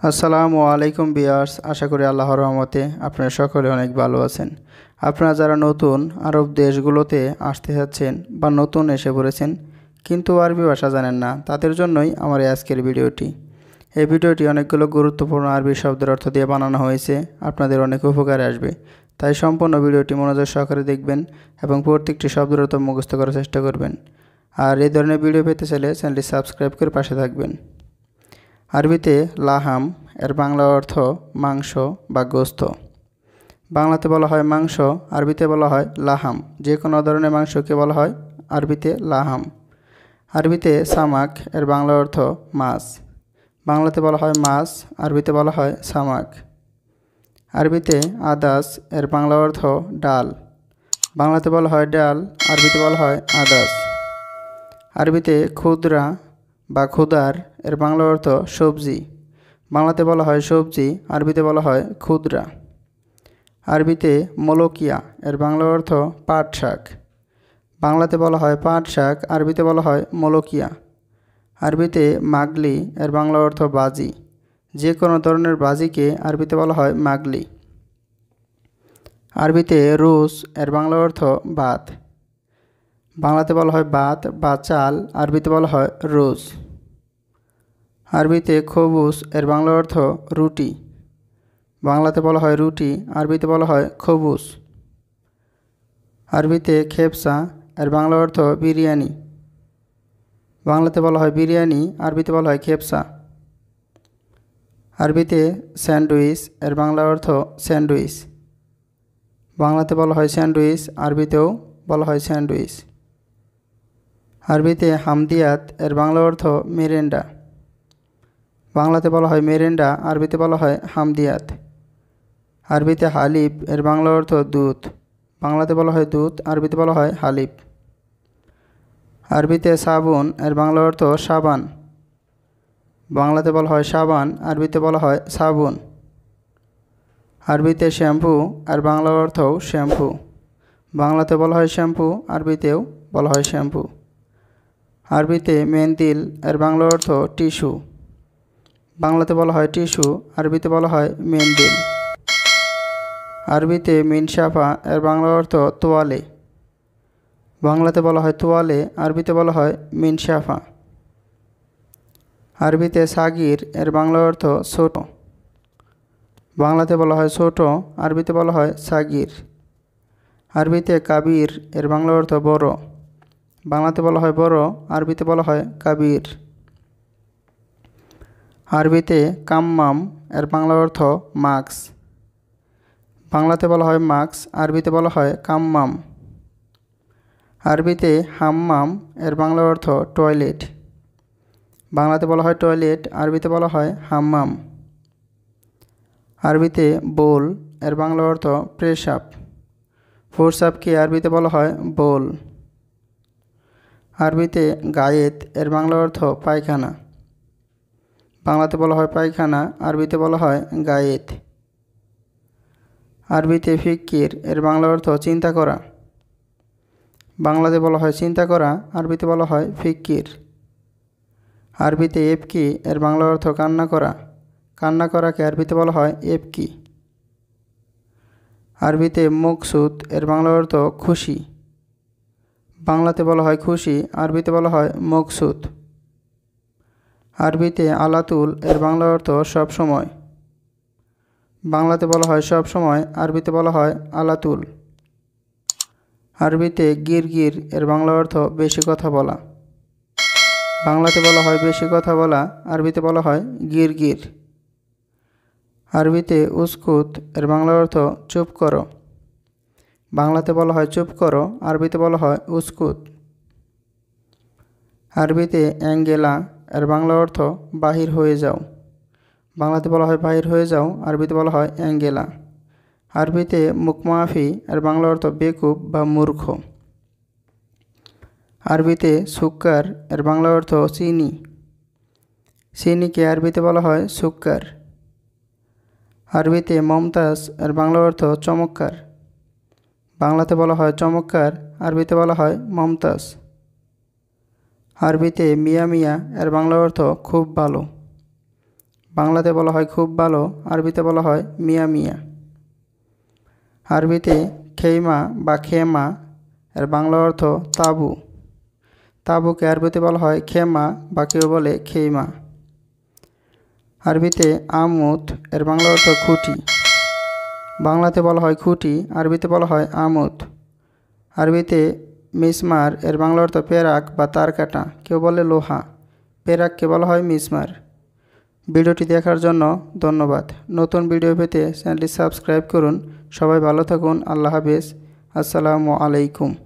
আসসালামু আলাইকুম ভিউয়ার্স, আশা করি আল্লাহর রহমতে আপনারা সকলে অনেক ভালো আছেন। আপনারা যারা নতুন আরব দেশগুলোতে আসতে যাচ্ছেন বা নতুন এসে পড়েছেন কিন্তু আরবি ভাষা জানেন না, তাদের জন্যই আমার এই আজকের ভিডিওটি। এই ভিডিওটি অনেকগুলো গুরুত্বপূর্ণ আরবি শব্দের অর্থ দিয়ে বানানো হয়েছে, আপনাদের অনেক উপকারে আসবে। তাই সম্পূর্ণ ভিডিওটি মনোযোগ সহকারে দেখবেন এবং প্রত্যেকটি শব্দের অর্থ মুখস্থ করার চেষ্টা করবেন। আর এই ধরনের ভিডিও পেতে চাইলে চ্যানেলটি সাবস্ক্রাইব করে পাশে থাকবেন। আরবিতে লাহাম এর বাংলা অর্থ মাংস বা গোস্ত। বাংলাতে বলা হয় মাংস, আরবিতে বলা হয় লাহাম। যে কোনো ধরনের মাংসকে বলা হয় আরবিতে লাহাম। আরবিতে সামাক এর বাংলা অর্থ মাছ। বাংলাতে বলা হয় মাছ, আরবিতে বলা হয় সামাক। আরবিতে আদাস এর বাংলা অর্থ ডাল। বাংলাতে বলা হয় ডাল, আরবিতে বলা হয় আদাস। আরবিতে ক্ষুদ্রা বা ক্ষুদার এর বাংলা অর্থ সবজি। বাংলাতে বলা হয় সবজি, আরবিতে বলা হয় ক্ষুদ্রা। আরবিতে মলকিয়া এর বাংলা অর্থ পাট শাক। বাংলাতে বলা হয় পাট শাক, আরবিতে বলা হয় মলকিয়া। আরবিতে মাগলি এর বাংলা অর্থ বাজি। যে কোনো ধরনের বাজিকে আরবিতে বলা হয় মাগলি। আরবিতে রুস এর বাংলা অর্থ ভাত। বাংলাতে বলা হয় ভাত বা চাল, আরবিতে বলা হয় রুস। আরবিতে খবুস এর বাংলা অর্থ রুটি। বাংলাতে বলা হয় রুটি, আরবিতে বলা হয় খবুস। আরবিতে খেপসা এর বাংলা অর্থ বিরিয়ানি। বাংলাতে বলা হয় বিরিয়ানি, আরবিতে বলা হয় খেপসা। আরবিতে স্যান্ডউইচ এর বাংলা অর্থ স্যান্ডউইচ। বাংলাতে বলা হয় স্যান্ডউইচ, আরবিতেও বলা হয় স্যান্ডউইচ। আরবিতে হামদিয়াত এর বাংলা অর্থ মেরেন্ডা। বাংলাতে বলা হয় মেরেন্ডা, আরবিতে বলা হয় হামদিয়াত। আরবিতে হালিব এর বাংলা অর্থ দুধ। বাংলাতে বলা হয় দুধ, আরবিতে বলা হয় হালিব। আরবিতে সাবুন এর বাংলা অর্থ সাবান। বাংলাতে বলা হয় সাবান, আরবিতে বলা হয় সাবুন। আরবিতে শ্যাম্পু এর বাংলা অর্থ শ্যাম্পু। বাংলাতে বলা হয় শ্যাম্পু, আরবিতেও বলা হয় শ্যাম্পু। আরবিতে মেন্দিল এর বাংলা অর্থ টিস্যু। বাংলাতে বলা হয় টিস্যু, আরবিতে বলা হয় মেন্দিল। আরবিতে মিনসাফা এর বাংলা অর্থ তোয়ালে। বাংলাতে বলা হয় তোয়ালে, আরবিতে বলা হয় মিনসাফা। আরবিতে সাগির এর বাংলা অর্থ ছোট। বাংলাতে বলা হয় ছোট, আরবিতে বলা হয় সাগির। আরবিতে কাবির এর বাংলা অর্থ বড়। বাংলাতে বলা হয় বড়, আরবিতে বলা হয় কাবির। আরবিতে কাম্মাম এর বাংলা অর্থ মাস্ক। বাংলাতে বলা হয় মাস্ক, আরবিতে বলা হয় কাম্মাম। আরবিতে হাম্মাম এর বাংলা অর্থ টয়লেট। বাংলাতে বলা হয় টয়লেট, আরবিতে বলা হয় হাম্মাম। আরবিতে বোল এর বাংলা অর্থ প্রেসাব। প্রস্রাবকে আরবিতে বলা হয় বোল। আরবিতে গায়েত এর বাংলা অর্থ পায়খানা। বাংলাতে বলা হয় পায়খানা, আরবিতে বলা হয় গায়েত। আরবিতে ফিকির এর বাংলা অর্থ চিন্তা করা। বাংলাতে বলা হয় চিন্তা করা, আরবিতে বলা হয় ফিকির। আরবিতে এবকি এর বাংলা অর্থ কান্না করা। কান্না করাকে আরবিতে বলা হয় এবকি। আরবিতে মকসুদ এর বাংলা অর্থ খুশি। বাংলাতে বলা হয় খুশি, আরবিতে বলা হয় মকসুদ। আরবিতে আলাতুল এর বাংলা অর্থ সব সময়। বাংলাতে বলা হয় সব সময়, আরবিতে বলা হয় আলাতুল। আরবিতে গিরগির এর বাংলা অর্থ বেশি কথা বলা। বাংলাতে বলা হয় বেশি কথা বলা, আরবিতে বলা হয় গিরগির। আরবিতে উস্কুত এর বাংলা অর্থ চুপ করো। বাংলাতে বলা হয় চুপ করো, আরবিতে বলা হয় উস্কুত। আরবিতে অ্যাঙ্গেলা এর বাংলা অর্থ বাহির হয়ে যাও। বাংলাতে বলা হয় বাহির হয়ে যাও, আরবিতে বলা হয় অ্যাঙ্গেলা। আরবিতে মুকমাফি এর বাংলা অর্থ বেকুব বা মূর্খ। আরবিতে সুক্কার এর বাংলা অর্থ চিনি। চিনিকে আরবিতে বলা হয় সুক্কার। আরবিতে মমতাজ এর বাংলা অর্থ চমৎকার। বাংলাতে বলা হয় চমৎকার, আরবিতে বলা হয় মমতাজ। আরবিতে মিয়া মিয়া এর বাংলা অর্থ খুব ভালো। বাংলাতে বলা হয় খুব ভালো, আরবিতে বলা হয় মিয়া মিয়া। আরবিতে খেইমা বা খেমা এর বাংলা অর্থ তাঁবু। তাঁবুকে আরবিতে বলা হয় খেমা বা কেউ বলে খেইমা। আরবিতে আমুদ এর বাংলা অর্থ খুঁটি। বাংলাতে বলা হয় খুঁটি, আরবিতে বলা হয় আমুদ। আরবিতে মিসমার এর বাংলা অর্থ পেরাক বা তার কাটা, কেউ বলে লোহা। পেরাককে বলা হয় মিসমার। ভিডিওটি দেখার জন্য ধন্যবাদ। নতুন ভিডিও পেতে চ্যানেলটি সাবস্ক্রাইব করুন। সবাই ভালো থাকুন। আল্লাহ হাফেজ। আসসালামু আলাইকুম।